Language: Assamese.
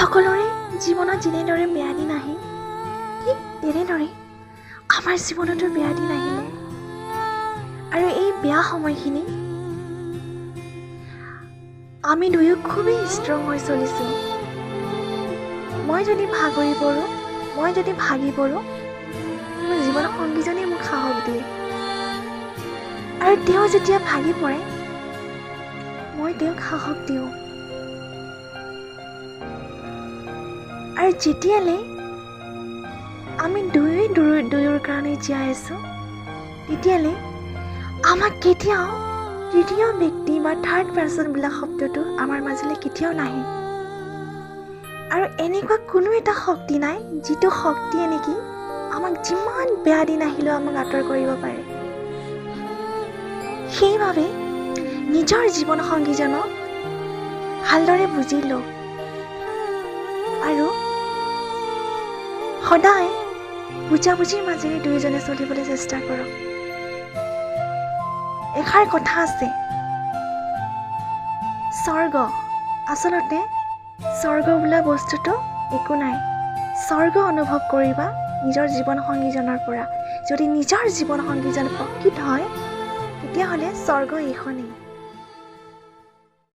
সকলোৰে জীৱনত যেনেদৰে বেয়া দিন আহে ঠিক তেনেদৰে আমাৰ জীৱনতো বেয়া দিন আহিলে আৰু এই বেয়া সময়খিনি আমি দুয়ো খুবেই ষ্ট্ৰং হৈ চলিছোঁ। মই যদি ভাগৰি পৰোঁ, মই যদি ভাগি পৰোঁ, মোৰ জীৱন সংগীজনে মোক সাহস দিয়ে আৰু তেওঁ যেতিয়া ভাগি পৰে মই তেওঁক সাহস দিওঁ। আৰু যেতিয়ালৈ আমি দুয়োৰ কাৰণে জীয়াই আছোঁ তেতিয়ালৈ আমাক কেতিয়াও তৃতীয় ব্যক্তি বা থাৰ্ড পাৰ্চন বোলা শব্দটো আমাৰ মাজলৈ কেতিয়াও নাহে। আৰু এনেকুৱা কোনো এটা শক্তি নাই যিটো শক্তিয়ে নেকি আমাক যিমান বেয়া দিন আহিলেও আমাক আঁতৰ কৰিব পাৰে। সেইবাবে নিজৰ জীৱন সংগীজনক ভালদৰে বুজি লওক আৰু সদায় বুজাবুজিৰ মাজেৰে দুয়োজনে চলিবলৈ চেষ্টা কৰক। এষাৰ কথা আছে, স্বৰ্গ, আচলতে স্বৰ্গ বোলা বস্তুটো একো নাই। স্বৰ্গ অনুভৱ কৰিবা নিজৰ জীৱন সংগীজনৰ পৰা। যদি নিজৰ জীৱন সংগীজন প্ৰকৃত হয় তেতিয়াহ'লে স্বৰ্গ এইখনেই।